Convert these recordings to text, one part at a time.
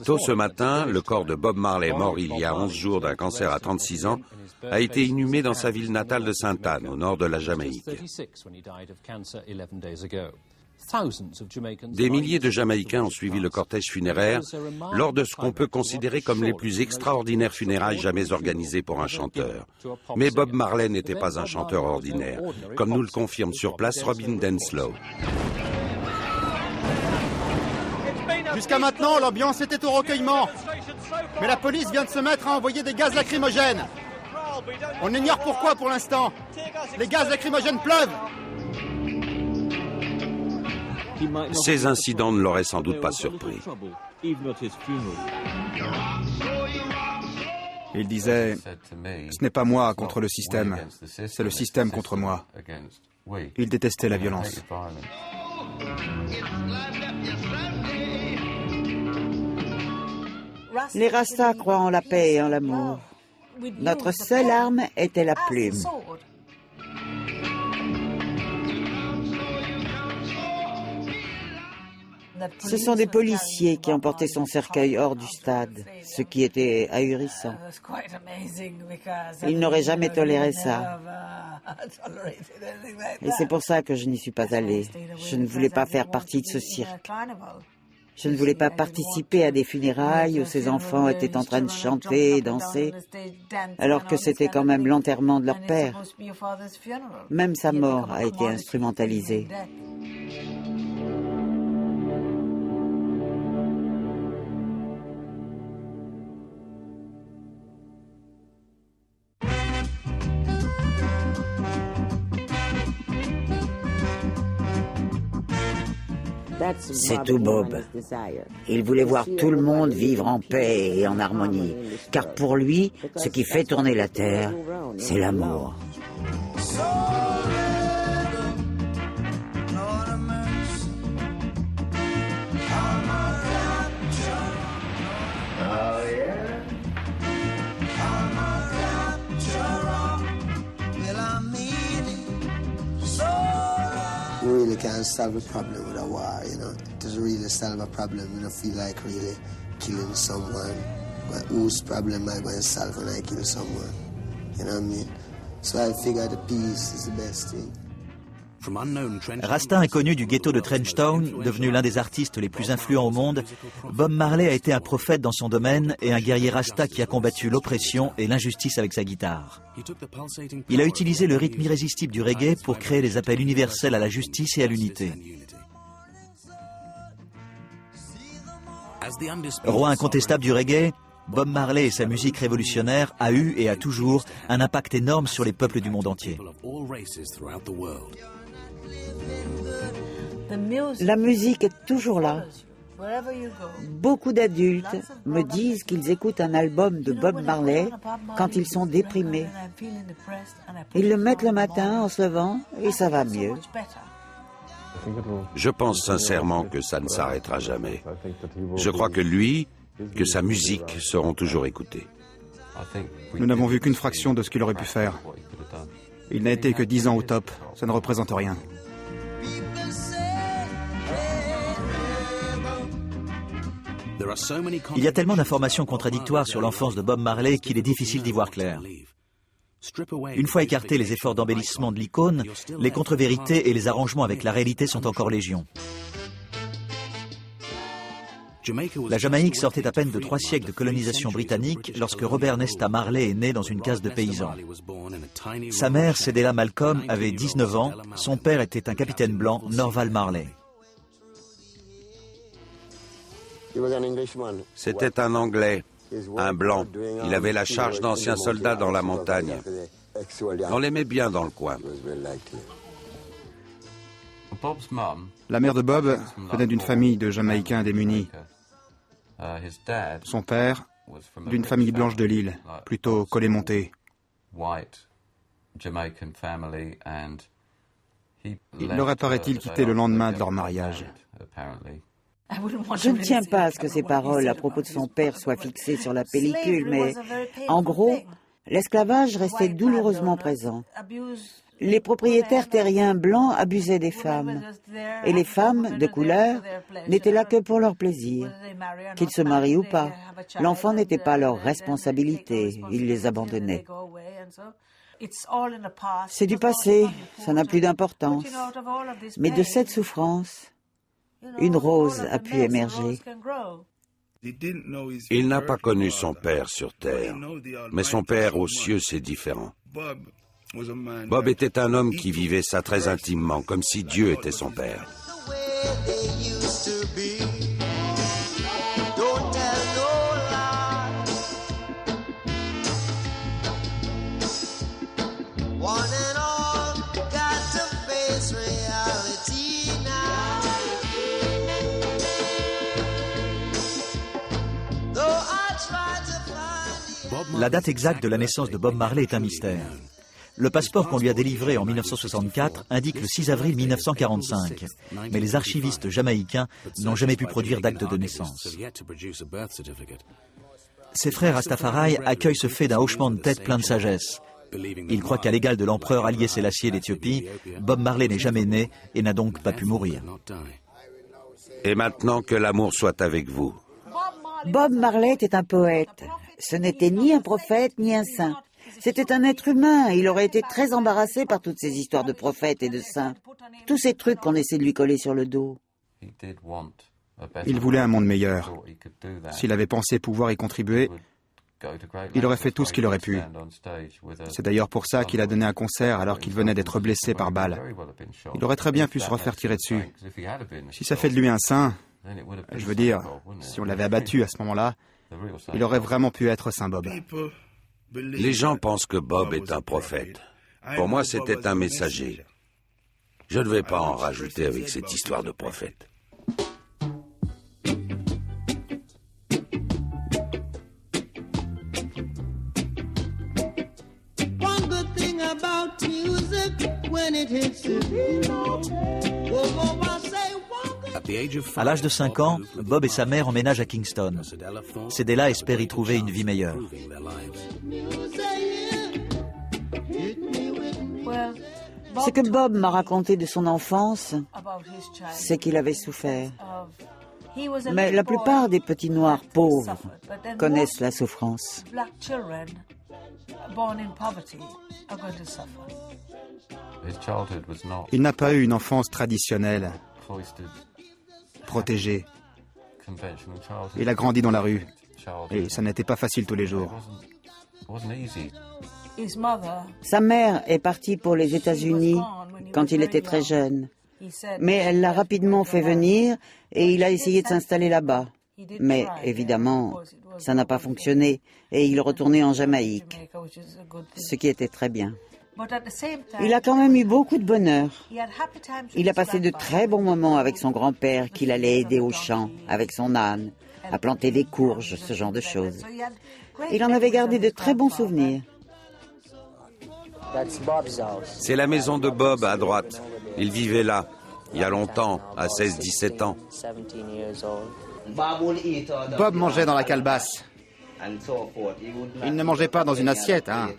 Tôt ce matin, le corps de Bob Marley, mort il y a 11 jours d'un cancer à 36 ans, a été inhumé dans sa ville natale de Sainte-Anne, au nord de la Jamaïque. Des milliers de Jamaïcains ont suivi le cortège funéraire lors de ce qu'on peut considérer comme les plus extraordinaires funérailles jamais organisées pour un chanteur. Mais Bob Marley n'était pas un chanteur ordinaire, comme nous le confirme sur place Robin Denslow. Jusqu'à maintenant, l'ambiance était au recueillement. Mais la police vient de se mettre à envoyer des gaz lacrymogènes. On ignore pourquoi pour l'instant. Les gaz lacrymogènes pleuvent. Ces incidents ne l'auraient sans doute pas surpris. Il disait, ce n'est pas moi contre le système, c'est le système contre moi. Il détestait la violence. Les Rastas croient en la paix et en l'amour. Notre seule arme était la plume. Ce sont des policiers qui ont porté son cercueil hors du stade, ce qui était ahurissant. Ils n'auraient jamais toléré ça. Et c'est pour ça que je n'y suis pas allée. Je ne voulais pas faire partie de ce cirque. Je ne voulais pas participer à des funérailles où ces enfants étaient en train de chanter et danser, alors que c'était quand même l'enterrement de leur père. Même sa mort a été instrumentalisée. C'est tout Bob. Il voulait voir tout le monde vivre en paix et en harmonie, car pour lui, ce qui fait tourner la terre, c'est l'amour. You really can't solve a problem with a war, you know. It doesn't really solve a problem. You don't feel like really killing someone. But whose problem am I going to solve when I kill someone? You know what I mean? So I figure the peace is the best thing. Rasta inconnu du ghetto de Trenchtown, devenu l'un des artistes les plus influents au monde, Bob Marley a été un prophète dans son domaine et un guerrier Rasta qui a combattu l'oppression et l'injustice avec sa guitare. Il a utilisé le rythme irrésistible du reggae pour créer des appels universels à la justice et à l'unité. Roi incontestable du reggae, Bob Marley et sa musique révolutionnaire a eu et a toujours un impact énorme sur les peuples du monde entier. La musique est toujours là. Beaucoup d'adultes me disent qu'ils écoutent un album de Bob Marley quand ils sont déprimés. Ils le mettent le matin en se levant et ça va mieux. Je pense sincèrement que ça ne s'arrêtera jamais. Je crois que lui, que sa musique seront toujours écoutées. Nous n'avons vu qu'une fraction de ce qu'il aurait pu faire. Il n'a été que 10 ans au top, ça ne représente rien. Il y a tellement d'informations contradictoires sur l'enfance de Bob Marley qu'il est difficile d'y voir clair. Une fois écartés les efforts d'embellissement de l'icône, les contre-vérités et les arrangements avec la réalité sont encore légion. La Jamaïque sortait à peine de 3 siècles de colonisation britannique lorsque Robert Nesta Marley est né dans une case de paysans. Sa mère, Cedella Malcolm, avait 19 ans, son père était un capitaine blanc, Norval Marley. C'était un Anglais, un blanc. Il avait la charge d'ancien soldat dans la montagne. On l'aimait bien dans le coin. La mère de Bob venait d'une famille de Jamaïcains démunis. Son père, d'une famille blanche de l'île, plutôt collet-monté. Il leur paraît-il, quitté le lendemain de leur mariage. Je ne tiens pas à ce que ces paroles à propos de son père soient fixées sur la pellicule, mais en gros, l'esclavage restait douloureusement présent. Les propriétaires terriens blancs abusaient des femmes, et les femmes de couleur n'étaient là que pour leur plaisir. Qu'ils se marient ou pas, l'enfant n'était pas leur responsabilité, ils les abandonnaient. C'est du passé, ça n'a plus d'importance. Mais de cette souffrance, une rose a pu émerger. Il n'a pas connu son père sur terre, mais son père aux cieux, c'est différent. Bob était un homme qui vivait ça très intimement, comme si Dieu était son père. La date exacte de la naissance de Bob Marley est un mystère. Le passeport qu'on lui a délivré en 1964 indique le 6 avril 1945, mais les archivistes jamaïcains n'ont jamais pu produire d'acte de naissance. Ses frères Rastafari accueillent ce fait d'un hochement de tête plein de sagesse. Ils croient qu'à l'égal de l'empereur Haïlé Sélassié d'Éthiopie, Bob Marley n'est jamais né et n'a donc pas pu mourir. Et maintenant que l'amour soit avec vous. Bob Marley était un poète. Ce n'était ni un prophète ni un saint. C'était un être humain. Il aurait été très embarrassé par toutes ces histoires de prophètes et de saints. Tous ces trucs qu'on essaie de lui coller sur le dos. Il voulait un monde meilleur. S'il avait pensé pouvoir y contribuer, il aurait fait tout ce qu'il aurait pu. C'est d'ailleurs pour ça qu'il a donné un concert alors qu'il venait d'être blessé par balle. Il aurait très bien pu se refaire tirer dessus. Si ça fait de lui un saint, je veux dire, si on l'avait abattu à ce moment-là, il aurait vraiment pu être Saint Bob. Les gens pensent que Bob est un prophète. Pour moi, c'était un messager. Je ne vais pas en rajouter avec cette histoire de prophète. À l'âge de 5 ans, Bob et sa mère emménagent à Kingston. Cedella espère y trouver une vie meilleure. Ce que Bob m'a raconté de son enfance, c'est qu'il avait souffert. Mais la plupart des petits noirs pauvres connaissent la souffrance. Il n'a pas eu une enfance traditionnelle, protégée. Il a grandi dans la rue, et ça n'était pas facile tous les jours. Sa mère est partie pour les États-Unis quand il était très jeune. Mais elle l'a rapidement fait venir et il a essayé de s'installer là-bas. Mais évidemment, ça n'a pas fonctionné et il est retourné en Jamaïque, ce qui était très bien. Il a quand même eu beaucoup de bonheur. Il a passé de très bons moments avec son grand-père qu'il allait aider au champ, avec son âne, à planter des courges, ce genre de choses. Il en avait gardé de très bons souvenirs. C'est la maison de Bob à droite. Il vivait là, il y a longtemps, à 16-17 ans. Bob mangeait dans la calebasse. Il ne mangeait pas dans une assiette, hein.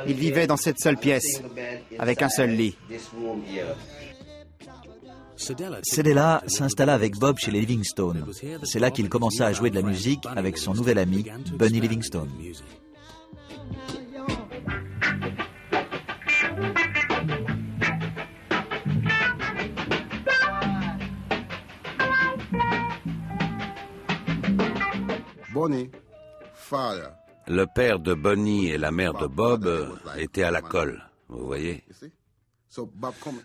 Il vivait dans cette seule pièce, avec un seul lit. Cedella s'installa avec Bob chez les Livingstone. C'est là qu'il commença à jouer de la musique avec son nouvel ami, Bunny Livingstone. Le père de Bonnie et la mère de Bob étaient à la colle, vous voyez.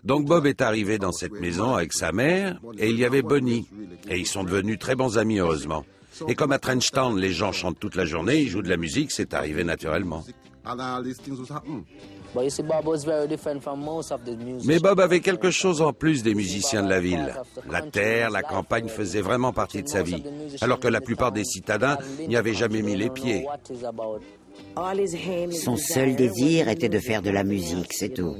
Donc Bob est arrivé dans cette maison avec sa mère et il y avait Bonnie. Et ils sont devenus très bons amis, heureusement. Et comme à Trenchtown, les gens chantent toute la journée, ils jouent de la musique, c'est arrivé naturellement. Mais Bob avait quelque chose en plus des musiciens de la ville. La terre, la campagne faisaient vraiment partie de sa vie, alors que la plupart des citadins n'y avaient jamais mis les pieds. Son seul désir était de faire de la musique, c'est tout.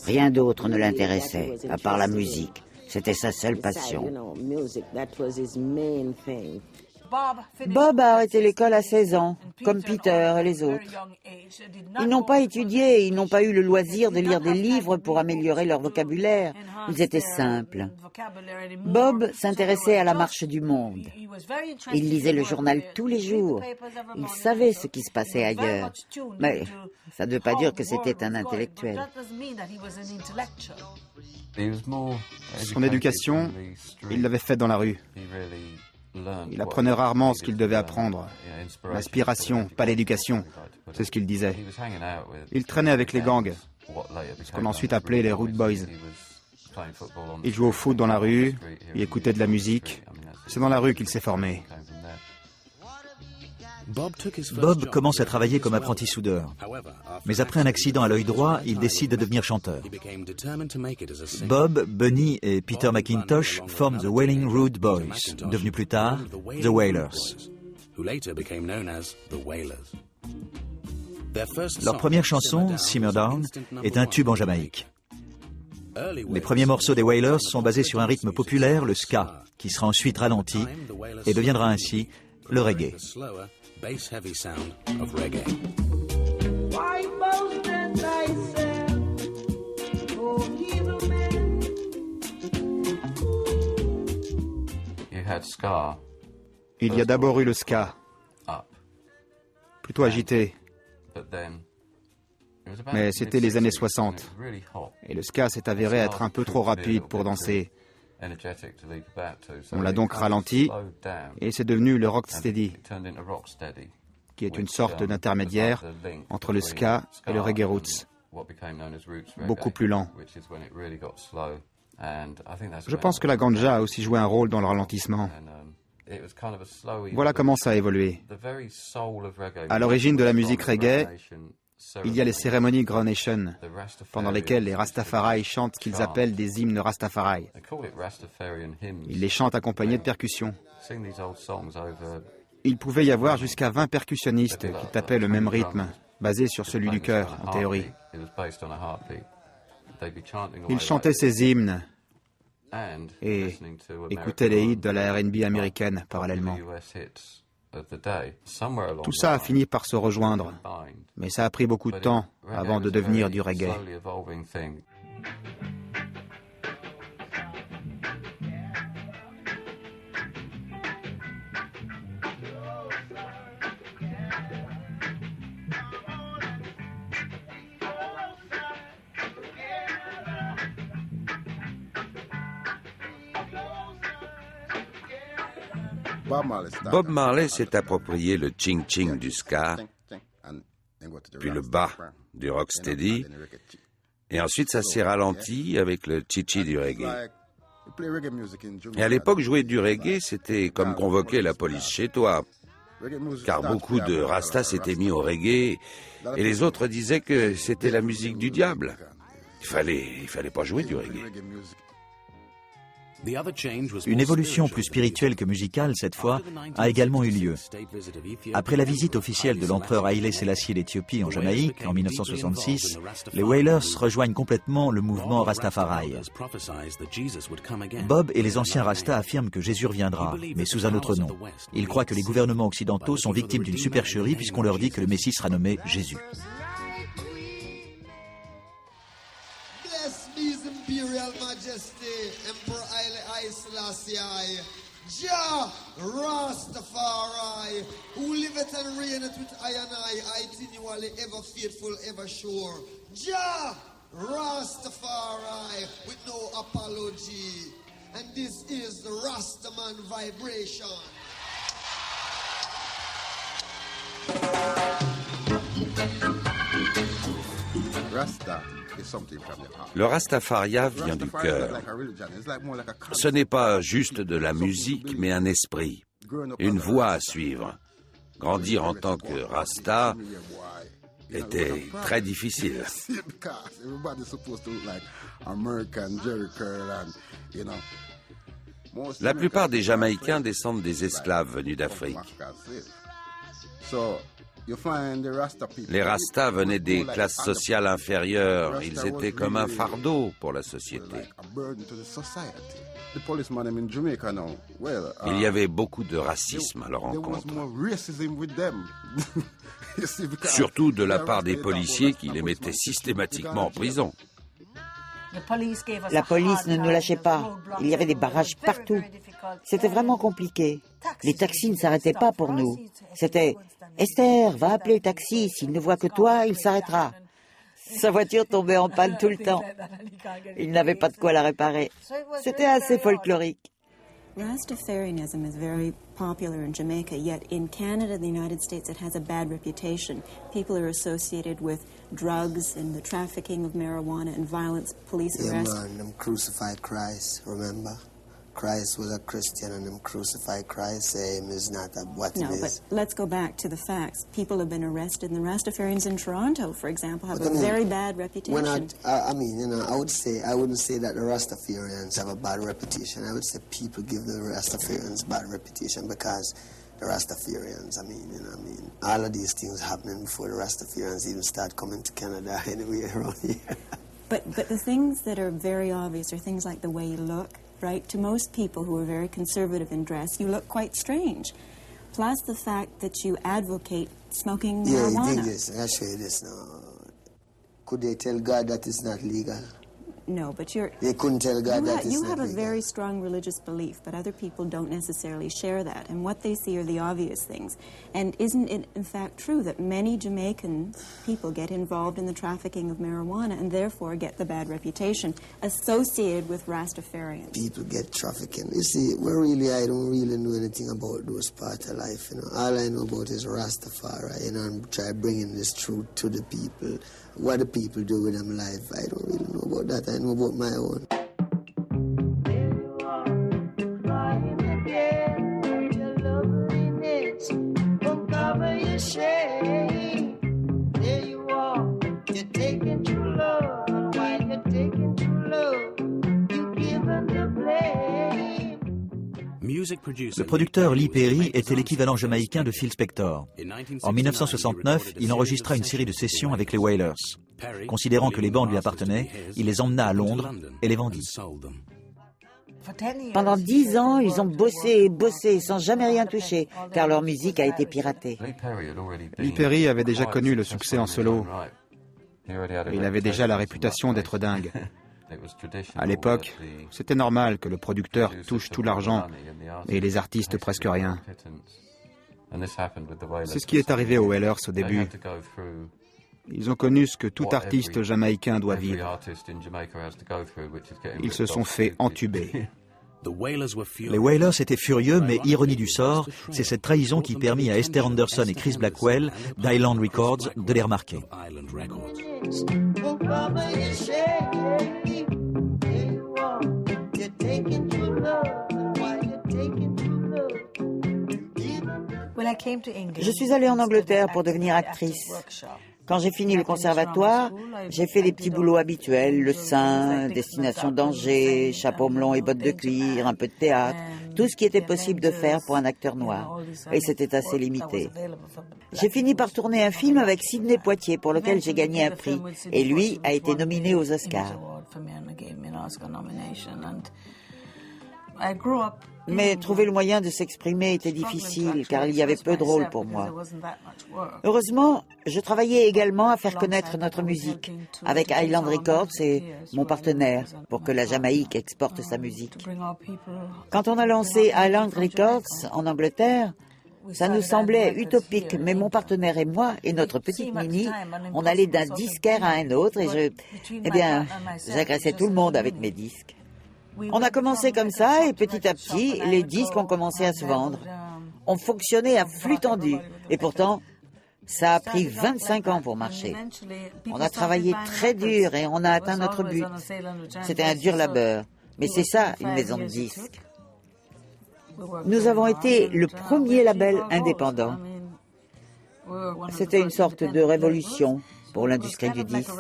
Rien d'autre ne l'intéressait, à part la musique. C'était sa seule passion. Bob a arrêté l'école à 16 ans, comme Peter et les autres. Ils n'ont pas étudié, ils n'ont pas eu le loisir de lire des livres pour améliorer leur vocabulaire. Ils étaient simples. Bob s'intéressait à la marche du monde. Il lisait le journal tous les jours. Il savait ce qui se passait ailleurs. Mais ça ne veut pas dire que c'était un intellectuel. Son éducation, il l'avait faite dans la rue. Il apprenait rarement ce qu'il devait apprendre. L'inspiration, pas l'éducation, c'est ce qu'il disait. Il traînait avec les gangs, ce qu'on a ensuite appelé les Root Boys. Il jouait au foot dans la rue, il écoutait de la musique. C'est dans la rue qu'il s'est formé. Bob commence à travailler comme apprenti soudeur. Mais après un accident à l'œil droit, il décide de devenir chanteur. Bob, Bunny et Peter McIntosh forment The Wailing Root Boys, devenus plus tard The Wailers. Leur première chanson, Simmer Down, est un tube en Jamaïque. Les premiers morceaux des Wailers sont basés sur un rythme populaire, le ska, qui sera ensuite ralenti et deviendra ainsi le reggae. Bass heavy sound of reggae. Il y a d'abord eu le ska, plutôt agité. Mais c'était les années 60. Et le ska s'est avéré être un peu trop rapide pour danser. On l'a donc ralenti et c'est devenu le rocksteady, qui est une sorte d'intermédiaire entre le ska et le reggae roots, beaucoup plus lent. Je pense que la ganja a aussi joué un rôle dans le ralentissement. Voilà comment ça a évolué. À l'origine de la musique reggae, il y a les cérémonies Grow Nation, pendant lesquelles les Rastafari chantent ce qu'ils appellent des hymnes Rastafari. Ils les chantent accompagnés de percussions. Il pouvait y avoir jusqu'à 20 percussionnistes qui tapaient le même rythme, basé sur celui du cœur, en théorie. Ils chantaient ces hymnes et écoutaient les hits de la R&B américaine parallèlement. Tout ça a fini par se rejoindre, mais ça a pris beaucoup de temps avant de devenir du reggae. Bob Marley s'est approprié le ching-ching du ska, puis le ba du rocksteady, et ensuite ça s'est ralenti avec le chichi du reggae. Et à l'époque, jouer du reggae, c'était comme convoquer la police chez toi, car beaucoup de rastas s'étaient mis au reggae, et les autres disaient que c'était la musique du diable. Il fallait pas jouer du reggae. Une évolution plus spirituelle que musicale, cette fois, a également eu lieu. Après la visite officielle de l'empereur Haïlé Sélassié d'Éthiopie en Jamaïque en 1966, les Wailers rejoignent complètement le mouvement Rastafari. Bob et les anciens Rastas affirment que Jésus reviendra, mais sous un autre nom. Ils croient que les gouvernements occidentaux sont victimes d'une supercherie puisqu'on leur dit que le Messie sera nommé Jésus. Bless His Imperial Majesty, Emperor Selassie, Jah Rastafari, who liveth and reigneth with I and I continually, ever faithful, ever sure. Jah Rastafari, with no apology. And this is the Rastaman vibration. Le Rastafaria vient du cœur. Ce n'est pas juste de la musique, mais un esprit, une voie à suivre. Grandir en tant que Rasta était très difficile. La plupart des Jamaïcains descendent des esclaves venus d'Afrique. Les Rastas venaient des classes sociales inférieures. Ils étaient comme un fardeau pour la société. Il y avait beaucoup de racisme à leur encontre. Surtout de la part des policiers qui les mettaient systématiquement en prison. La police ne nous lâchait pas. Il y avait des barrages partout. C'était vraiment compliqué. Les taxis ne s'arrêtaient pas pour nous. C'était « Esther, va appeler le taxi. S'il ne voit que toi, il s'arrêtera. » Sa voiture tombait en panne tout le temps. Il n'avait pas de quoi la réparer. C'était assez folklorique. Rastafarianism is very popular in Jamaica, yet in Canada and the United States it has a bad reputation. People are associated with drugs and the trafficking of marijuana and violence, police arrests. Yeah, man, them crucified Christ, remember? Christ was a Christian and them crucified Christ, him is not what it is. No, but let's go back to the facts. People have been arrested, and the Rastafarians in Toronto, for example, have a very bad reputation. I wouldn't say that the Rastafarians have a bad reputation. I would say people give the Rastafarians bad reputation because the Rastafarians, all of these things happening before the Rastafarians even start coming to Canada anyway around here. But the things that are very obvious are things like the way you look. Right? To most people who are very conservative in dress, you look quite strange. Plus the fact that you advocate smoking marijuana. Yeah, you think this. I'll show you this now. Could they tell God that it's not legal? No, but they couldn't tell God that it's not legal. You have a very strong religious belief, but other people don't necessarily share that. And what they see are the obvious things. And isn't it, in fact, true that many Jamaican people get involved in the trafficking of marijuana and therefore get the bad reputation associated with Rastafarians? People get trafficking. You see, I don't really know anything about those parts of life. All I know about is Rastafari, and try bringing this truth to the people. What do people do with them life? I don't really know about that. I know about my own. Le producteur Lee Perry était l'équivalent jamaïcain de Phil Spector. En 1969, il enregistra une série de sessions avec les Wailers. Considérant que les bandes lui appartenaient, il les emmena à Londres et les vendit. Pendant 10 ans, ils ont bossé et bossé sans jamais rien toucher, car leur musique a été piratée. Lee Perry avait déjà connu le succès en solo. Il avait déjà la réputation d'être dingue. À l'époque, c'était normal que le producteur touche tout l'argent et les artistes presque rien. C'est ce qui est arrivé aux Wailers au début. Ils ont connu ce que tout artiste jamaïcain doit vivre. Ils se sont fait entuber. Les Wailers étaient furieux, mais ironie du sort, c'est cette trahison qui permit à Esther Anderson et Chris Blackwell d'Island Records de les remarquer. Je suis allée en Angleterre pour devenir actrice. Quand j'ai fini le conservatoire, j'ai fait les petits boulots habituels, le sein, destination danger, chapeau melon et bottes de cuir, un peu de théâtre, tout ce qui était possible de faire pour un acteur noir. Et c'était assez limité. J'ai fini par tourner un film avec Sidney Poitier pour lequel j'ai gagné un prix. Et lui a été nominé aux Oscars. Mais trouver le moyen de s'exprimer était difficile, car il y avait peu de rôle pour moi. Heureusement, je travaillais également à faire connaître notre musique, avec Island Records et mon partenaire, pour que la Jamaïque exporte sa musique. Quand on a lancé Island Records en Angleterre, ça nous semblait utopique, mais mon partenaire et moi, et notre petite Minnie, on allait d'un disquaire à un autre et j'agressais tout le monde avec mes disques. On a commencé comme ça et petit à petit, les disques ont commencé à se vendre. On fonctionnait à flux tendu et pourtant, ça a pris 25 ans pour marcher. On a travaillé très dur et on a atteint notre but. C'était un dur labeur, mais c'est ça une maison de disques. Nous avons été le premier label indépendant. C'était une sorte de révolution pour l'industrie du disque.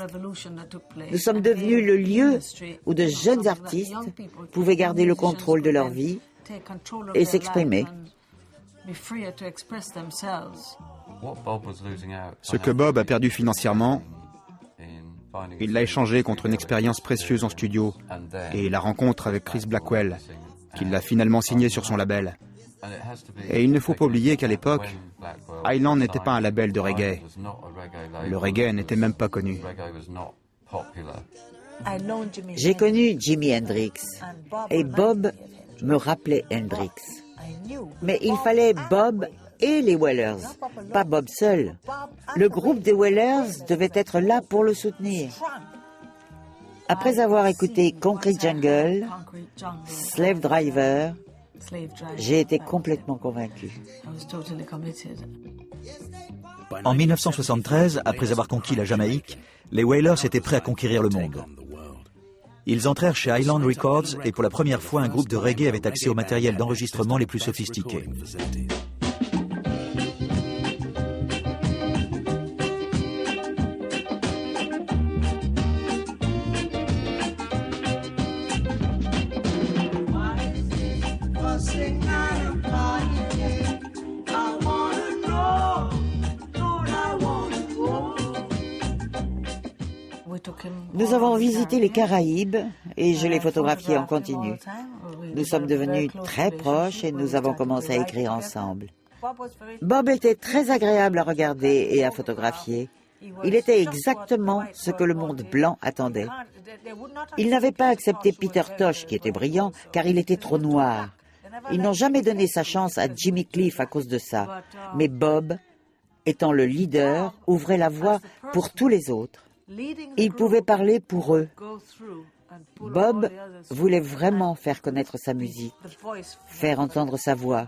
Nous sommes devenus le lieu où de jeunes artistes pouvaient garder le contrôle de leur vie et s'exprimer. Ce que Bob a perdu financièrement, il l'a échangé contre une expérience précieuse en studio et la rencontre avec Chris Blackwell, qu'il a finalement signé sur son label. Et il ne faut pas oublier qu'à l'époque, Island n'était pas un label de reggae. Le reggae n'était même pas connu. J'ai connu Jimi Hendrix et Bob me rappelait Hendrix. Mais il fallait Bob et les Wailers, pas Bob seul. Le groupe des Wailers devait être là pour le soutenir. Après avoir écouté Concrete Jungle, Slave Driver, j'ai été complètement convaincu. En 1973, après avoir conquis la Jamaïque, les Wailers étaient prêts à conquérir le monde. Ils entrèrent chez Island Records et pour la première fois, un groupe de reggae avait accès au matériel d'enregistrement les plus sophistiqués. Nous avons visité les Caraïbes et je les photographiais en continu. Nous sommes devenus très proches et nous avons commencé à écrire ensemble. Bob était très agréable à regarder et à photographier. Il était exactement ce que le monde blanc attendait. Il n'avait pas accepté Peter Tosh, qui était brillant, car il était trop noir. Ils n'ont jamais donné sa chance à Jimmy Cliff à cause de ça. Mais Bob, étant le leader, ouvrait la voie pour tous les autres. Il pouvait parler pour eux. Bob voulait vraiment faire connaître sa musique, faire entendre sa voix,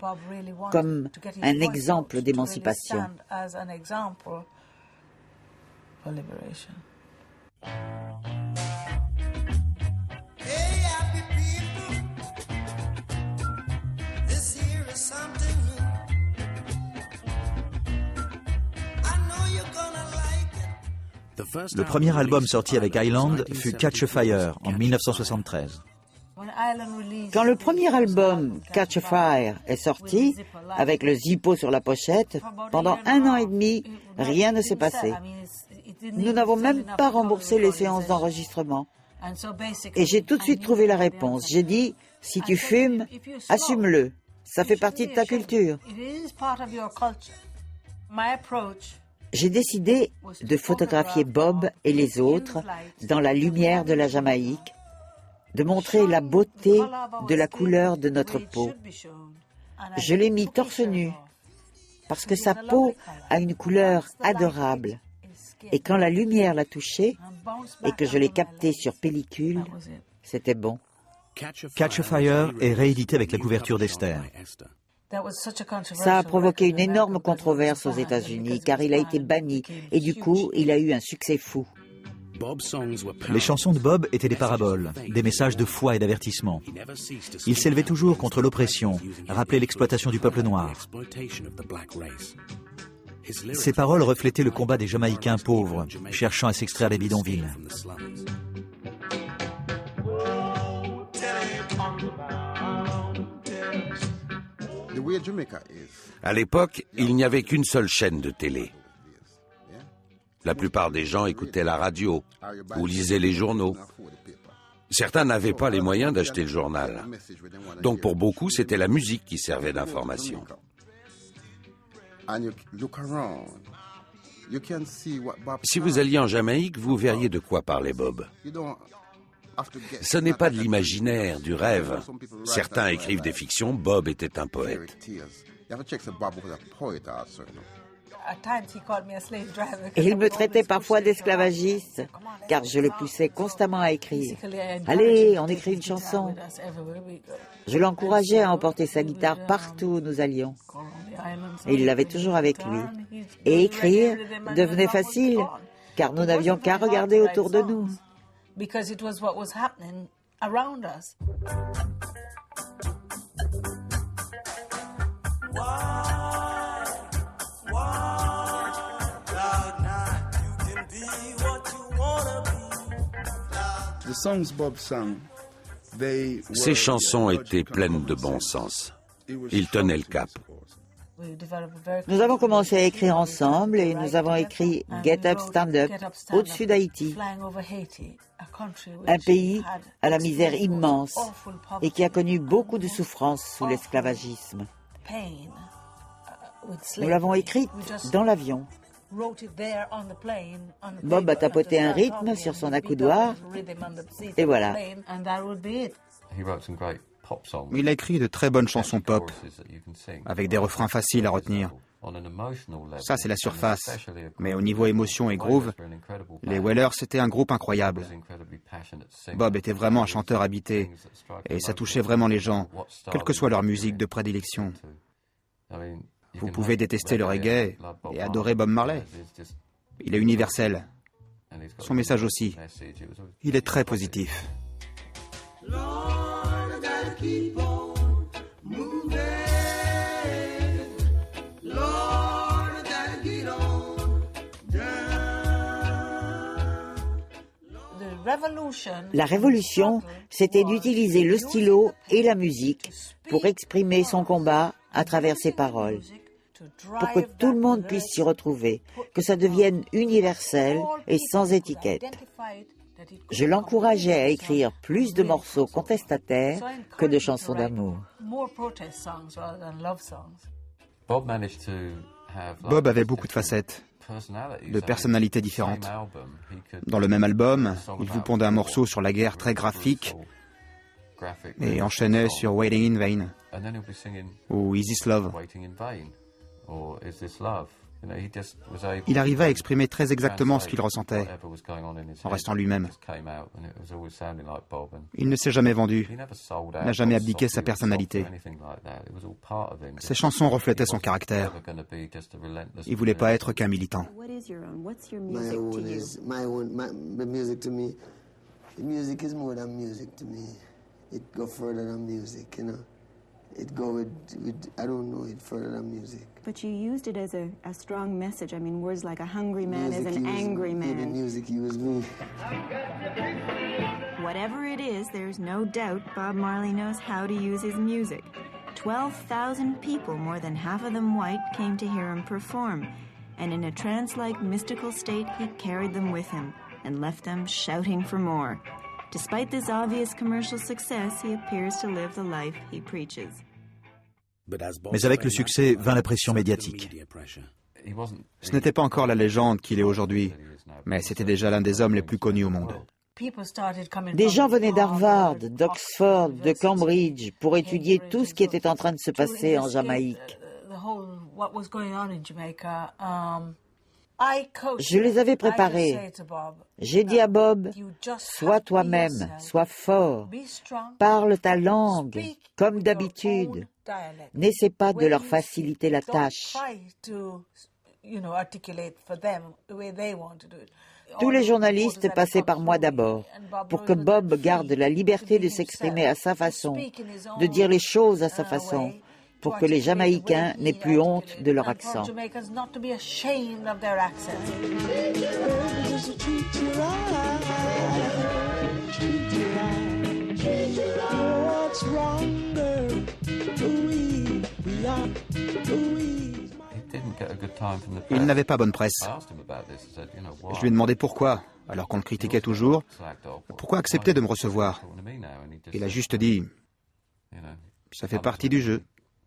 comme un exemple d'émancipation. Le premier album sorti avec Island fut Catch a Fire en 1973. Quand le premier album Catch a Fire est sorti, avec le Zippo sur la pochette, pendant 1 an et demi, rien ne s'est passé. Nous n'avons même pas remboursé les séances d'enregistrement. Et j'ai tout de suite trouvé la réponse. J'ai dit, si tu fumes, assume-le. Ça fait partie de ta culture. J'ai décidé de photographier Bob et les autres dans la lumière de la Jamaïque, de montrer la beauté de la couleur de notre peau. Je l'ai mis torse nu, parce que sa peau a une couleur adorable. Et quand la lumière l'a touché, et que je l'ai capté sur pellicule, c'était bon. Catch a Fire est réédité avec la couverture d'Esther. Ça a provoqué une énorme controverse aux États-Unis, car il a été banni, et du coup, il a eu un succès fou. Les chansons de Bob étaient des paraboles, des messages de foi et d'avertissement. Il s'élevait toujours contre l'oppression, rappelait l'exploitation du peuple noir. Ses paroles reflétaient le combat des Jamaïcains pauvres, cherchant à s'extraire des bidonvilles. À l'époque, il n'y avait qu'une seule chaîne de télé. La plupart des gens écoutaient la radio ou lisaient les journaux. Certains n'avaient pas les moyens d'acheter le journal. Donc pour beaucoup, c'était la musique qui servait d'information. Si vous alliez en Jamaïque, vous verriez de quoi parlait Bob. Ce n'est pas de l'imaginaire, du rêve. Certains écrivent des fictions, Bob était un poète. Et il me traitait parfois d'esclavagiste, car je le poussais constamment à écrire. Allez, on écrit une chanson. Je l'encourageais à emporter sa guitare partout où nous allions. Et il l'avait toujours avec lui. Et écrire devenait facile, car nous n'avions qu'à regarder autour de nous. Ces chansons étaient pleines de bon sens. Il tenait le cap. Nous avons commencé à écrire ensemble et nous avons écrit Get Up, Stand Up au-dessus d'Haïti, un pays à la misère immense et qui a connu beaucoup de souffrances sous l'esclavagisme. Nous l'avons écrite dans l'avion. Bob a tapoté un rythme sur son accoudoir et voilà. Il a écrit de très bonnes chansons pop, avec des refrains faciles à retenir. Ça, c'est la surface. Mais au niveau émotion et groove, les Wailers, c'était un groupe incroyable. Bob était vraiment un chanteur habité, et ça touchait vraiment les gens, quelle que soit leur musique de prédilection. Vous pouvez détester le reggae et adorer Bob Marley. Il est universel. Son message aussi. Il est très positif. La révolution, c'était d'utiliser le stylo et la musique pour exprimer son combat à travers ses paroles, pour que tout le monde puisse s'y retrouver, que ça devienne universel et sans étiquette. Je l'encourageais à écrire plus de morceaux contestataires que de chansons d'amour. Bob avait beaucoup de facettes, de personnalités différentes. Dans le même album, il vous pondait un morceau sur la guerre très graphique et enchaînait sur Waiting in Vain ou Is This Love. Il arrivait à exprimer très exactement ce qu'il ressentait, en restant lui-même. Il ne s'est jamais vendu, n'a jamais abdiqué sa personnalité. Ses chansons reflétaient son caractère. Il ne voulait pas être qu'un militant. It go with I don't know it further than music. But you used it as a strong message. I mean, words like a hungry man is an angry man. Music used me. Whatever it is, there's no doubt Bob Marley knows how to use his music. 12,000 people, more than half of them white, came to hear him perform. And in a trance-like mystical state, he carried them with him and left them shouting for more. Despite this obvious commercial success, he appears to live the life he preaches. Mais avec le succès vint la pression médiatique. Ce n'était pas encore la légende qu'il est aujourd'hui, mais c'était déjà l'un des hommes les plus connus au monde. Des gens venaient d'Harvard, d'Oxford, de Cambridge pour étudier tout ce qui était en train de se passer en Jamaïque. Je les avais préparés. J'ai dit à Bob, sois toi-même, sois fort, parle ta langue, comme d'habitude. N'essaie pas de leur faciliter la tâche. Tous les journalistes passaient par moi d'abord, pour que Bob garde la liberté de s'exprimer à sa façon, de dire les choses à sa façon, pour que les Jamaïcains n'aient plus honte de leur accent. Il n'avait pas bonne presse. Je lui ai demandé pourquoi, alors qu'on le critiquait toujours. Pourquoi accepter de me recevoir? Il a juste dit, ça fait partie du jeu.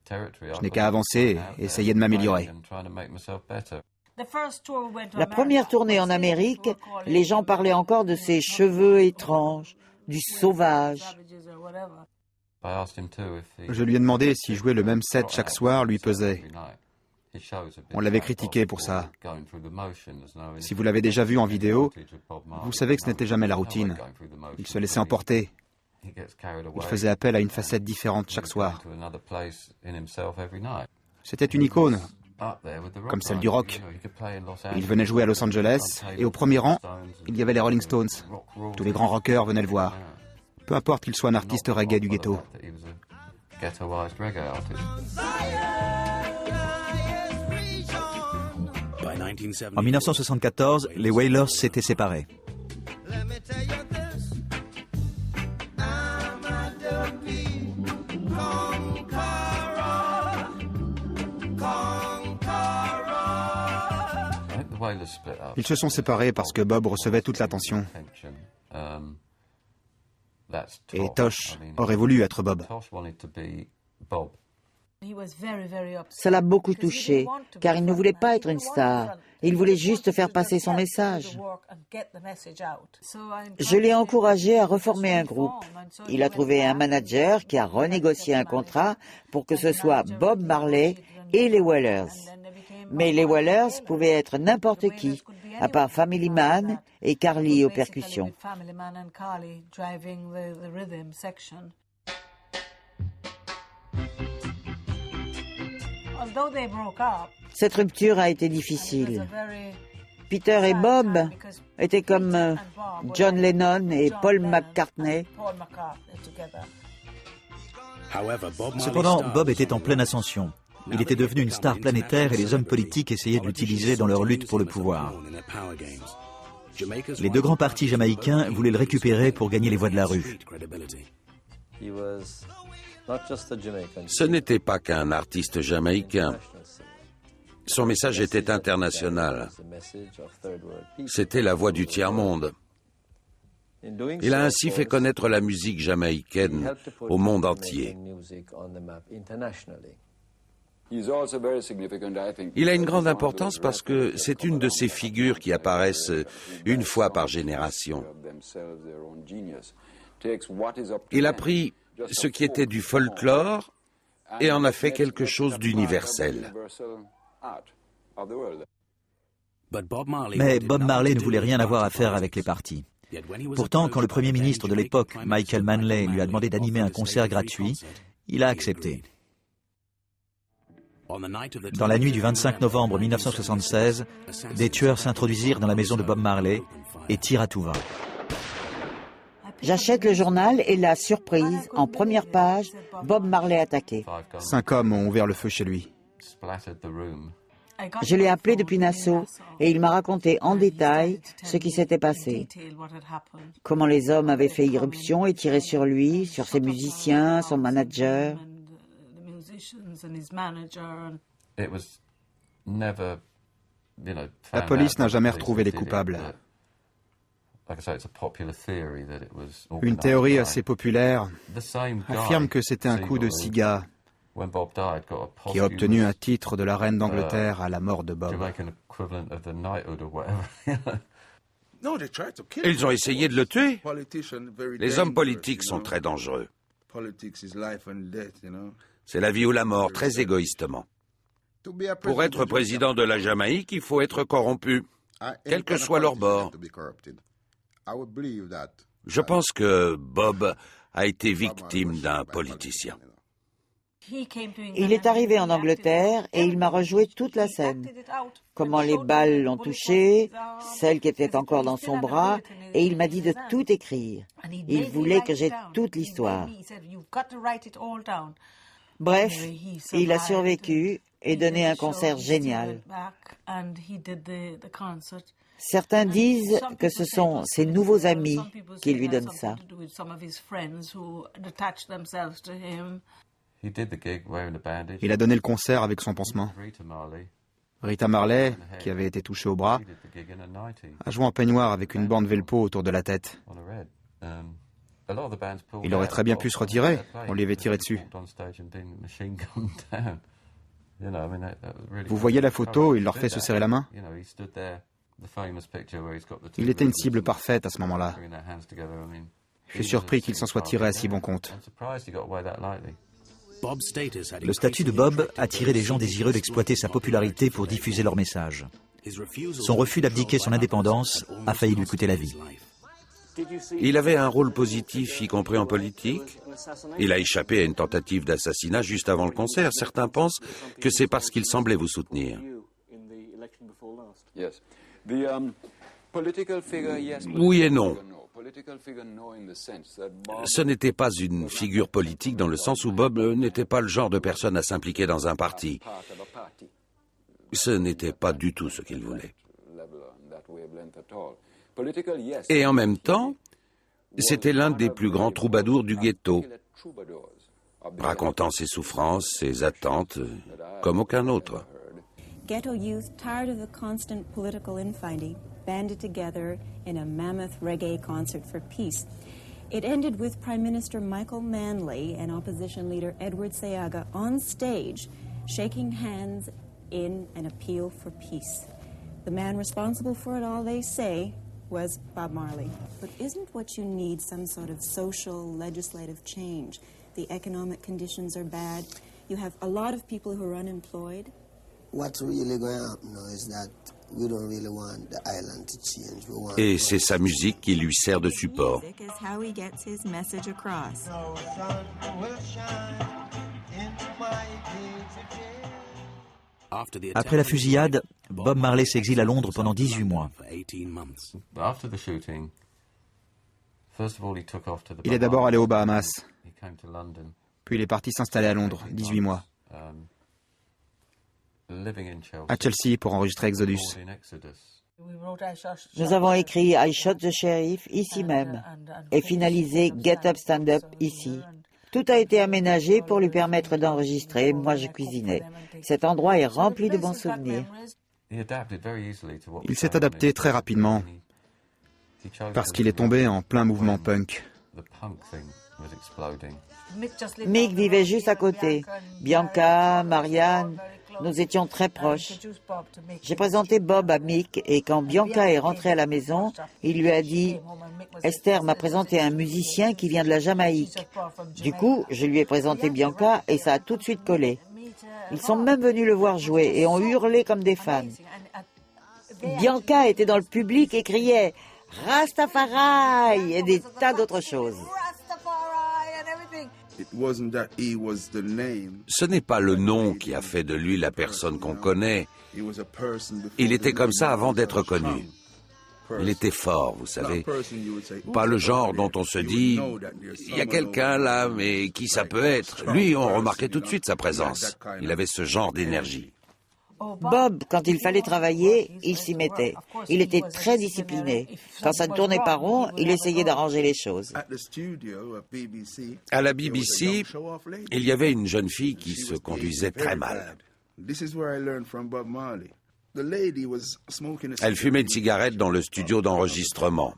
Je n'ai qu'à avancer et essayer de m'améliorer. La première tournée en Amérique, les gens parlaient encore de ses cheveux étranges, du sauvage. Je lui ai demandé si jouer le même set chaque soir lui pesait. On l'avait critiqué pour ça. Si vous l'avez déjà vu en vidéo, vous savez que ce n'était jamais la routine. Il se laissait emporter. Il faisait appel à une facette différente chaque soir. C'était une icône, comme celle du rock. Il venait jouer à Los Angeles, et au premier rang, il y avait les Rolling Stones. Tous les grands rockers venaient le voir. Peu importe qu'il soit un artiste reggae du ghetto. En 1974, les Wailers s'étaient séparés. Ils se sont séparés parce que Bob recevait toute l'attention. Et Tosh aurait voulu être Bob. Ça l'a beaucoup touché, car il ne voulait pas être une star. Il voulait juste faire passer son message. Je l'ai encouragé à reformer un groupe. Il a trouvé un manager qui a renégocié un contrat pour que ce soit Bob Marley et les Wailers. Mais les Wailers pouvaient être n'importe qui, à part Family Man et Carly aux percussions. Cette rupture a été difficile. Peter et Bob étaient comme John Lennon et Paul McCartney. Cependant, Bob était en pleine ascension. Il était devenu une star planétaire et les hommes politiques essayaient de l'utiliser dans leur lutte pour le pouvoir. Les deux grands partis jamaïcains voulaient le récupérer pour gagner les voix de la rue. Ce n'était pas qu'un artiste jamaïcain. Son message était international. C'était la voix du tiers-monde. Il a ainsi fait connaître la musique jamaïcaine au monde entier. Il a une grande importance parce que c'est une de ces figures qui apparaissent une fois par génération. Il a pris ce qui était du folklore et en a fait quelque chose d'universel. Mais Bob Marley ne voulait rien avoir à faire avec les partis. Pourtant, quand le Premier ministre de l'époque, Michael Manley, lui a demandé d'animer un concert gratuit, il a accepté. Dans la nuit du 25 novembre 1976, des tueurs s'introduisirent dans la maison de Bob Marley et tirent à tout va. J'achète le journal et la surprise, en première page, Bob Marley attaqué. 5 hommes ont ouvert le feu chez lui. Je l'ai appelé depuis Nassau et il m'a raconté en détail ce qui s'était passé. Comment les hommes avaient fait irruption et tiré sur lui, sur ses musiciens, son manager. La police n'a jamais retrouvé les coupables. Une théorie assez populaire affirme que c'était un coup de cigare qui a obtenu un titre de la reine d'Angleterre à la mort de Bob. Ils ont essayé de le tuer. Les hommes politiques sont très dangereux. C'est la vie ou la mort, très égoïstement. Pour être président de la Jamaïque, il faut être corrompu, quel que soit leur bord. Je pense que Bob a été victime d'un politicien. Il est arrivé en Angleterre et il m'a rejoué toute la scène. Comment les balles l'ont touché, celle qui était encore dans son bras, et il m'a dit de tout écrire. Il voulait que j'aie toute l'histoire. Bref, il a survécu et donné un concert génial. Certains disent que ce sont ses nouveaux amis qui lui donnent ça. Il a donné le concert avec son pansement. Rita Marley, qui avait été touchée au bras, a joué en peignoir avec une bande velpo autour de la tête. Il aurait très bien pu se retirer, on lui avait tiré dessus. Vous voyez la photo, il leur fait se serrer la main. Il était une cible parfaite à ce moment-là. Je suis surpris qu'il s'en soit tiré à si bon compte. Le statut de Bob attirait les gens désireux d'exploiter sa popularité pour diffuser leur message. Son refus d'abdiquer son indépendance a failli lui coûter la vie. Il avait un rôle positif, y compris en politique. Il a échappé à une tentative d'assassinat juste avant le concert. Certains pensent que c'est parce qu'il semblait vous soutenir. Oui et non. Ce n'était pas une figure politique dans le sens où Bob n'était pas le genre de personne à s'impliquer dans un parti. Ce n'était pas du tout ce qu'il voulait. Et en même temps, c'était l'un des plus grands troubadours du ghetto, racontant ses souffrances, ses attentes, comme aucun autre. Ghetto youth, tired of the constant political infighting, banded together in a mammoth reggae concert for peace. It ended with Prime Minister Michael Manley and opposition leader Edward Seaga on stage, shaking hands in an appeal for peace. The man responsible for it all, they say, was Bob Marley. But isn't what you need some sort of social, legislative change? The economic conditions are bad. You have a lot of people who are unemployed. What's really going to happen now is that we don't really want the island to change. Et c'est sa musique qui lui sert de support. Music is how he gets his message across. Après la fusillade, Bob Marley s'exile à Londres pendant 18 mois. Il est d'abord allé aux Bahamas, puis il est parti s'installer à Londres, 18 mois. À Chelsea pour enregistrer Exodus. Nous avons écrit I Shot the Sheriff ici même et finalisé Get Up Stand Up ici. Tout a été aménagé pour lui permettre d'enregistrer. Moi, je cuisinais. Cet endroit est rempli de bons souvenirs. Il s'est adapté très rapidement parce qu'il est tombé en plein mouvement punk. Mick vivait juste à côté. Bianca, Marianne, nous étions très proches. J'ai présenté Bob à Mick et quand Bianca est rentrée à la maison, il lui a dit « Esther m'a présenté un musicien qui vient de la Jamaïque. » Du coup, je lui ai présenté Bianca et ça a tout de suite collé. Ils sont même venus le voir jouer et ont hurlé comme des fans. Bianca était dans le public et criait « Rastafari » et des tas d'autres choses. Ce n'est pas le nom qui a fait de lui la personne qu'on connaît. Il était comme ça avant d'être connu. Il était fort, vous savez. Pas le genre dont on se dit « il y a quelqu'un là, mais qui ça peut être ?» Lui, on remarquait tout de suite sa présence. Il avait ce genre d'énergie. Bob, quand il fallait travailler, il s'y mettait. Il était très discipliné. Quand ça ne tournait pas rond, il essayait d'arranger les choses. À la BBC, il y avait une jeune fille qui se conduisait très mal. Elle fumait une cigarette dans le studio d'enregistrement.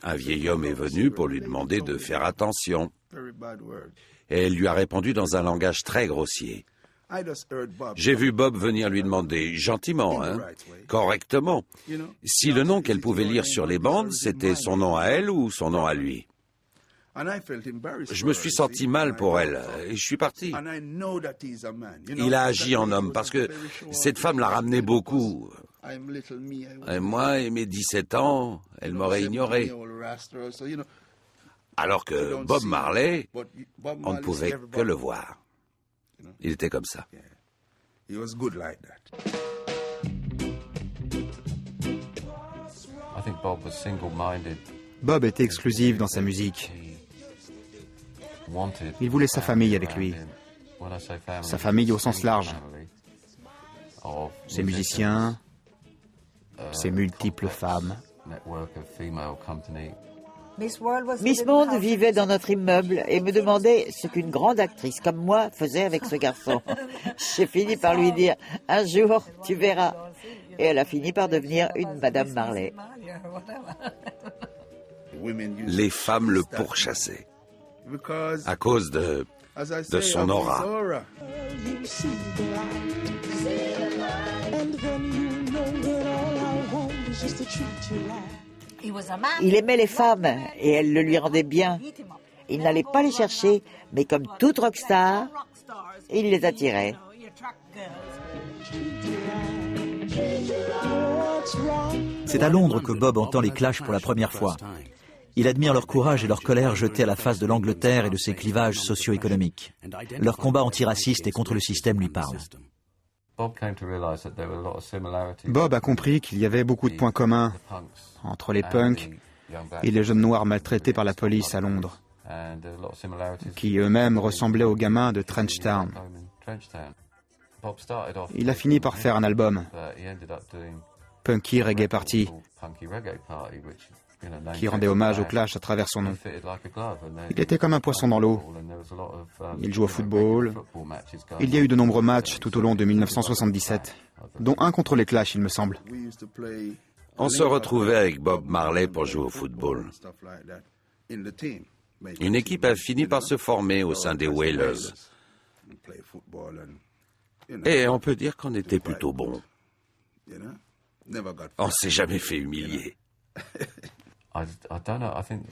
Un vieil homme est venu pour lui demander de faire attention. Et elle lui a répondu dans un langage très grossier. J'ai vu Bob venir lui demander, gentiment, correctement, si le nom qu'elle pouvait lire sur les bandes, c'était son nom à elle ou son nom à lui. Je me suis senti mal pour elle et je suis parti. Il a agi en homme parce que cette femme l'a ramené beaucoup. Et moi et mes 17 ans, elle m'aurait ignoré. Alors que Bob Marley, on ne pouvait que le voir. Il était comme ça. Bob était exclusif dans sa musique. Il voulait sa famille avec lui. Sa famille au sens large. Ses musiciens, ses multiples femmes. Miss Monde vivait dans notre immeuble et me demandait ce qu'une grande actrice comme moi faisait avec ce garçon. J'ai fini par lui dire « Un jour, tu verras ». Et elle a fini par devenir une Madame Marley. Les femmes le pourchassaient à cause de son aura. Il aimait les femmes et elles le lui rendaient bien. Il n'allait pas les chercher, mais comme toute rockstar, il les attirait. C'est à Londres que Bob entend les Clash pour la première fois. Il admire leur courage et leur colère jetée à la face de l'Angleterre et de ses clivages socio-économiques. Leur combat antiraciste et contre le système lui parle. Bob a compris qu'il y avait beaucoup de points communs entre les punks et les jeunes noirs maltraités par la police à Londres, qui eux-mêmes ressemblaient aux gamins de Trenchtown. Il a fini par faire un album, Punky Reggae Party, qui rendait hommage au Clash à travers son nom. Il était comme un poisson dans l'eau. Il joue au football. Il y a eu de nombreux matchs tout au long de 1977, dont un contre les Clash, il me semble. On se retrouvait avec Bob Marley pour jouer au football. Une équipe a fini par se former au sein des Wailers. Et on peut dire qu'on était plutôt bons. On s'est jamais fait humilier.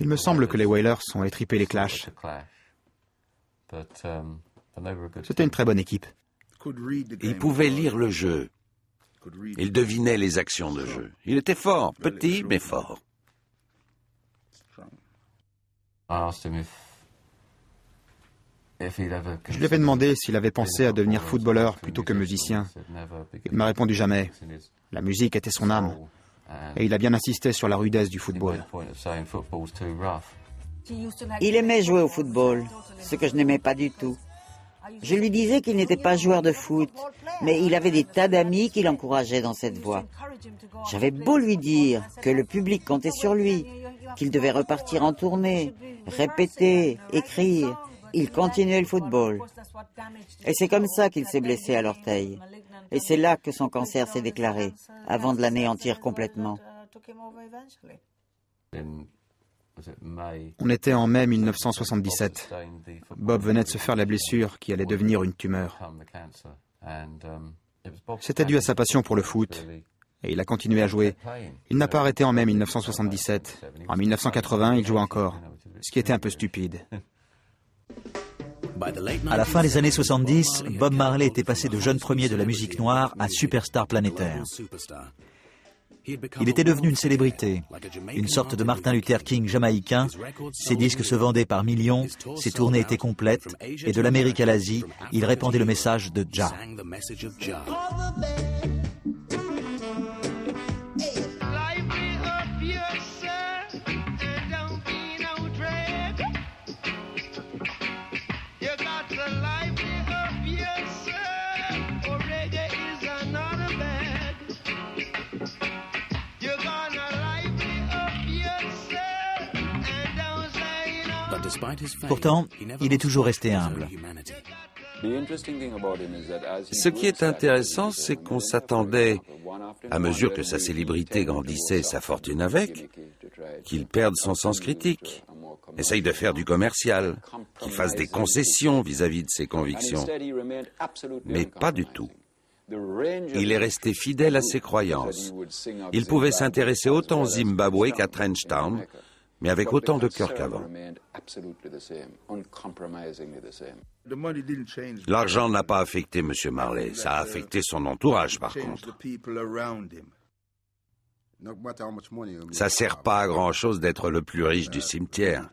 Il me semble que les Wailers ont étripé les Clash. C'était une très bonne équipe. Il pouvait lire le jeu. Il devinait les actions de jeu. Il était fort, petit mais fort. Je lui avais demandé s'il avait pensé à devenir footballeur plutôt que musicien. Il m'a répondu jamais. La musique était son âme. Et il a bien insisté sur la rudesse du football. Il aimait jouer au football, ce que je n'aimais pas du tout. Je lui disais qu'il n'était pas joueur de foot, mais il avait des tas d'amis qui l'encourageaient dans cette voie. J'avais beau lui dire que le public comptait sur lui, qu'il devait repartir en tournée, répéter, écrire. Il continuait le football. Et c'est comme ça qu'il s'est blessé à l'orteil. Et c'est là que son cancer s'est déclaré, avant de l'anéantir complètement. On était en mai 1977. Bob venait de se faire la blessure qui allait devenir une tumeur. C'était dû à sa passion pour le foot. Et il a continué à jouer. Il n'a pas arrêté en mai 1977. En 1980, il jouait encore, ce qui était un peu stupide. À la fin des années 70, Bob Marley était passé de jeune premier de la musique noire à superstar planétaire. Il était devenu une célébrité, une sorte de Martin Luther King jamaïcain. Ses disques se vendaient par millions, ses tournées étaient complètes, et de l'Amérique à l'Asie, il répandait le message de Jah. Pourtant, il est toujours resté humble. Ce qui est intéressant, c'est qu'on s'attendait, à mesure que sa célébrité grandissait et sa fortune avec, qu'il perde son sens critique, essaye de faire du commercial, qu'il fasse des concessions vis-à-vis de ses convictions. Mais pas du tout. Il est resté fidèle à ses croyances. Il pouvait s'intéresser autant au Zimbabwe qu'à Trenchtown, mais avec autant de cœur qu'avant. L'argent n'a pas affecté M. Marley, ça a affecté son entourage par contre. Ça sert pas à grand-chose d'être le plus riche du cimetière.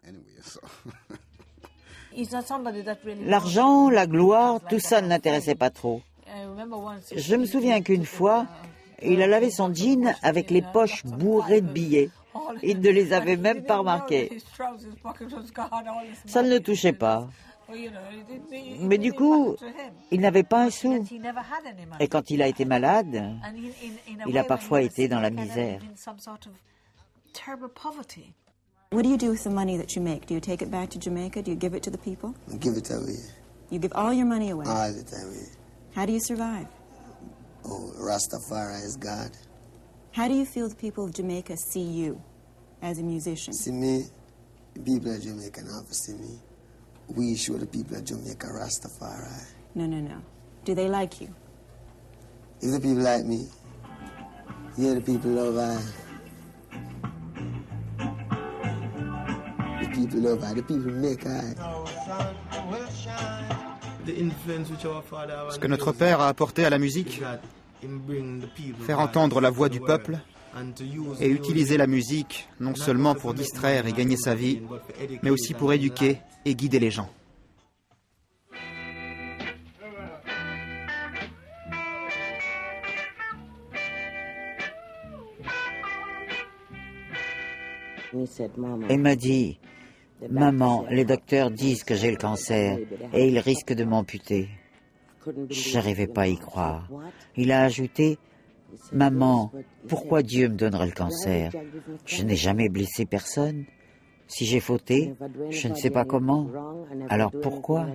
L'argent, la gloire, tout ça ne l'intéressait pas trop. Je me souviens qu'une fois, il a lavé son jean avec les poches bourrées de billets. Il ne les avait même pas remarqués. Ça ne le touchait pas. Mais du coup, il n'avait pas un sou. Et quand il a été malade, il a parfois été dans la misère. What do you do with the money that you make? Do you take it back to Jamaica? Do you give it to the people? I give it away. You give all your money away? All the time, yeah. How do you survive? Oh, Rastafari is God. How do you feel the people of Jamaica see you as a musician? See me, the people of Jamaica now see me. We show the people of Jamaica Rastafari. No. Do they like you? If the people like me, yeah, the people love I. The people love I. The people make I. Ce que notre père a apporté à la musique, faire entendre la voix du peuple et utiliser la musique non seulement pour distraire et gagner sa vie, mais aussi pour éduquer et guider les gens. Il m'a dit, « Maman, les docteurs disent que j'ai le cancer et ils risquent de m'amputer. » Je n'arrivais pas à y croire. Il a ajouté, « Maman, pourquoi Dieu me donnerait le cancer? Je n'ai jamais blessé personne. Si j'ai fauté, je ne sais pas comment. Alors pourquoi? »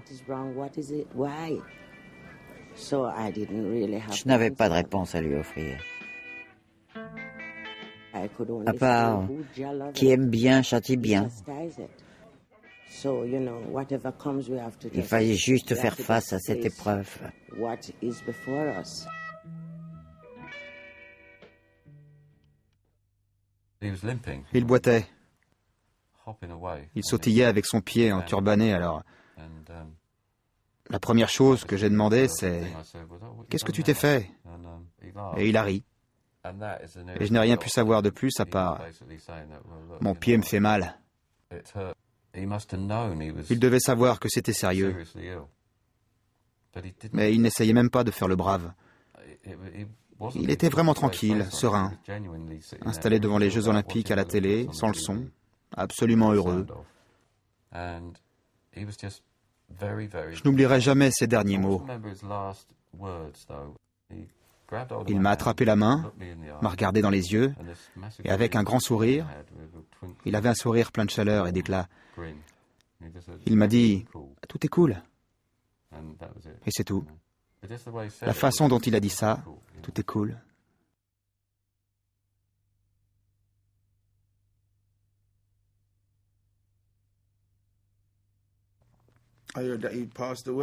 Je n'avais pas de réponse à lui offrir. À part, qui aime bien châtie bien. Il fallait juste faire face à cette épreuve. Il boitait. Il sautillait avec son pied enturbané, alors... La première chose que j'ai demandé, c'est « Qu'est-ce que tu t'es fait ?» Et il a ri. Et je n'ai rien pu savoir de plus à part « Mon pied me fait mal ». Il devait savoir que c'était sérieux. Mais il n'essayait même pas de faire le brave. Il était vraiment tranquille, serein, installé devant les Jeux Olympiques à la télé, sans le son, absolument heureux. Je n'oublierai jamais ces derniers mots. Il m'a attrapé la main, m'a regardé dans les yeux, et avec un grand sourire, il avait un sourire plein de chaleur et d'éclat. Il m'a dit « Tout est cool ». Et c'est tout. La façon dont il a dit ça, tout est cool.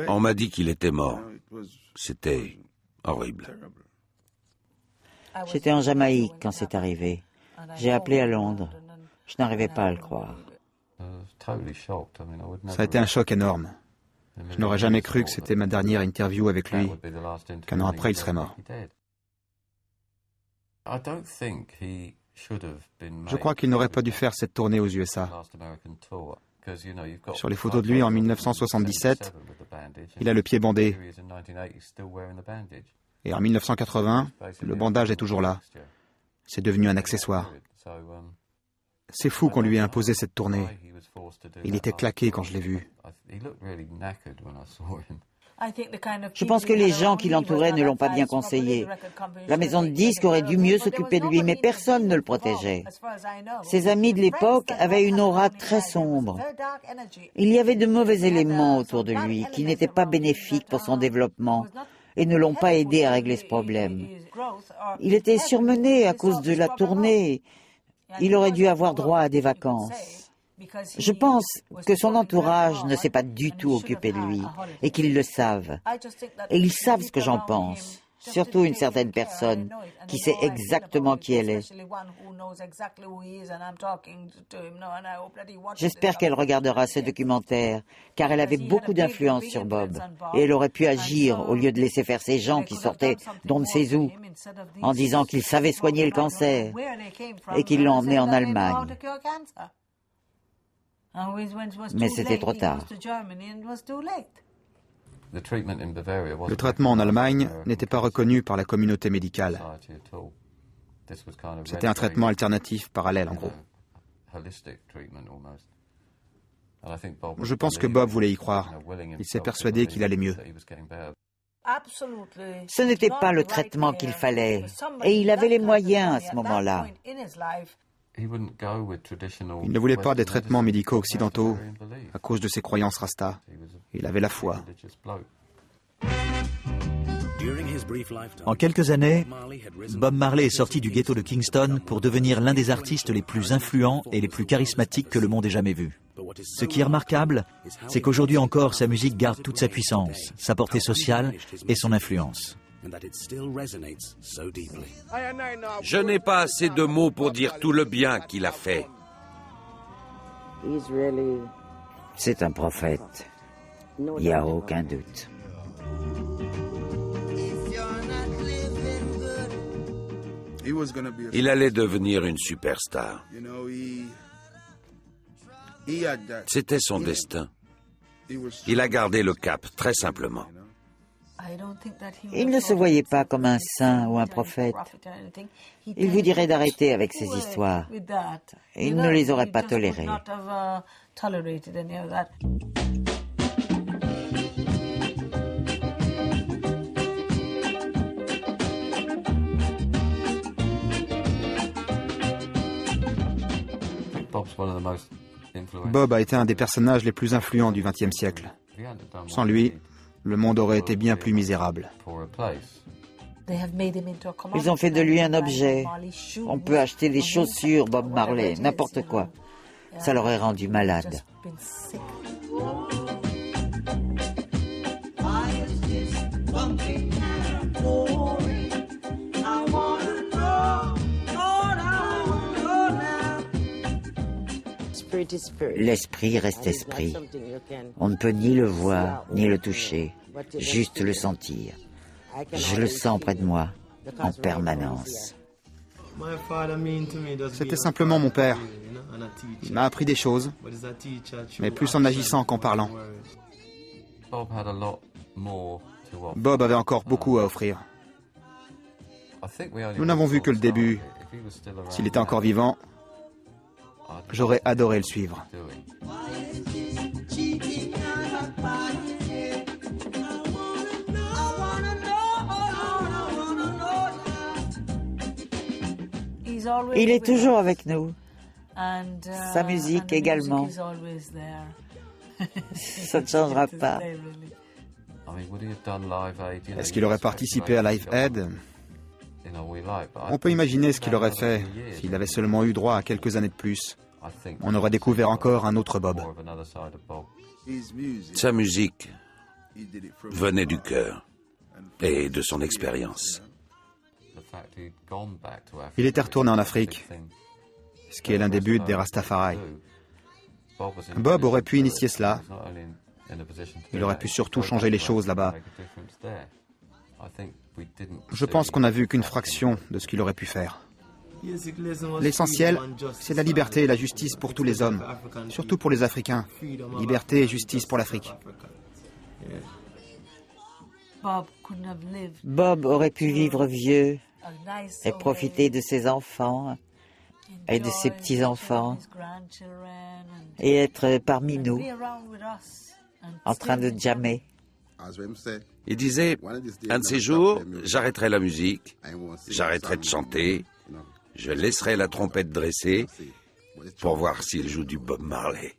On m'a dit qu'il était mort. C'était horrible. J'étais en Jamaïque quand c'est arrivé. J'ai appelé à Londres. Je n'arrivais pas à le croire. Ça a été un choc énorme. Je n'aurais jamais cru que c'était ma dernière interview avec lui, qu'un an après il serait mort. Je crois qu'il n'aurait pas dû faire cette tournée aux USA. Sur les photos de lui en 1977, il a le pied bandé. Et en 1980, le bandage est toujours là. C'est devenu un accessoire. C'est fou qu'on lui ait imposé cette tournée. Il était claqué quand je l'ai vu. Je pense que les gens qui l'entouraient ne l'ont pas bien conseillé. La maison de disques aurait dû mieux s'occuper de lui, mais personne ne le protégeait. Ses amis de l'époque avaient une aura très sombre. Il y avait de mauvais éléments autour de lui qui n'étaient pas bénéfiques pour son développement et ne l'ont pas aidé à régler ce problème. Il était surmené à cause de la tournée. Il aurait dû avoir droit à des vacances. Je pense que son entourage ne s'est pas du tout occupé de lui et qu'ils le savent. Et ils savent ce que j'en pense, surtout une certaine personne qui sait exactement qui elle est. J'espère qu'elle regardera ce documentaire, car elle avait beaucoup d'influence sur Bob et elle aurait pu agir au lieu de laisser faire ces gens qui sortaient d'on ne sait où, en disant qu'ils savaient soigner le cancer et qu'ils l'ont emmené en Allemagne. Mais c'était trop tard. Le traitement en Allemagne n'était pas reconnu par la communauté médicale. C'était un traitement alternatif parallèle, en gros. Je pense que Bob voulait y croire. Il s'est persuadé qu'il allait mieux. Ce n'était pas le traitement qu'il fallait, et il avait les moyens à ce moment-là. Il ne voulait pas des traitements médicaux occidentaux à cause de ses croyances rasta. Il avait la foi. En quelques années, Bob Marley est sorti du ghetto de Kingston pour devenir l'un des artistes les plus influents et les plus charismatiques que le monde ait jamais vu. Ce qui est remarquable, c'est qu'aujourd'hui encore, sa musique garde toute sa puissance, sa portée sociale et son influence. Je n'ai pas assez de mots pour dire tout le bien qu'il a fait. C'est un prophète. Il n'y a aucun doute. Il allait devenir une superstar. C'était son destin. Il a gardé le cap, très simplement. Il ne se voyait pas comme un saint ou un prophète. Il vous dirait d'arrêter avec ces histoires. Il ne les aurait pas tolérées. Bob a été un des personnages les plus influents du XXe siècle. Sans lui, le monde aurait été bien plus misérable. Ils ont fait de lui un objet. On peut acheter des chaussures Bob Marley, n'importe quoi. Ça l'aurait rendu malade. L'esprit reste esprit. On ne peut ni le voir, ni le toucher, juste le sentir. Je le sens près de moi, en permanence. C'était simplement mon père. Il m'a appris des choses, mais plus en agissant qu'en parlant. Bob avait encore beaucoup à offrir. Nous n'avons vu que le début. S'il était encore vivant, j'aurais adoré le suivre. Il est toujours avec nous. Sa musique également. Ça ne changera pas. Est-ce qu'il aurait participé à Live Aid? On peut imaginer ce qu'il aurait fait s'il avait seulement eu droit à quelques années de plus. On aurait découvert encore un autre Bob. Sa musique venait du cœur et de son expérience. Il était retourné en Afrique, ce qui est l'un des buts des Rastafari. Bob aurait pu initier cela. Il aurait pu surtout changer les choses là-bas. Je pense qu'on n'a vu qu'une fraction de ce qu'il aurait pu faire. L'essentiel, c'est la liberté et la justice pour tous les hommes, surtout pour les Africains. Liberté et justice pour l'Afrique. Bob aurait pu vivre vieux et profiter de ses enfants et de ses petits-enfants et être parmi nous, en train de jammer. Il disait, un de ces jours, j'arrêterai la musique, j'arrêterai de chanter, je laisserai la trompette dressée pour voir s'il joue du Bob Marley.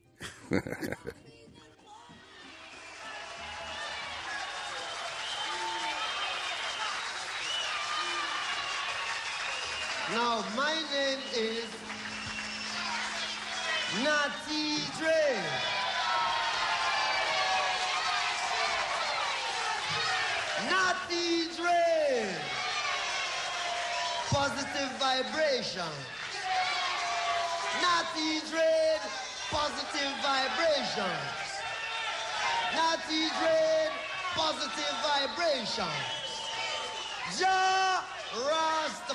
Now, my name is Natty Dre. Natty Dre. Positive vibration. Natty Dre. Positive vibrations. Natty Dre. Positive vibrations. Ja Rasta.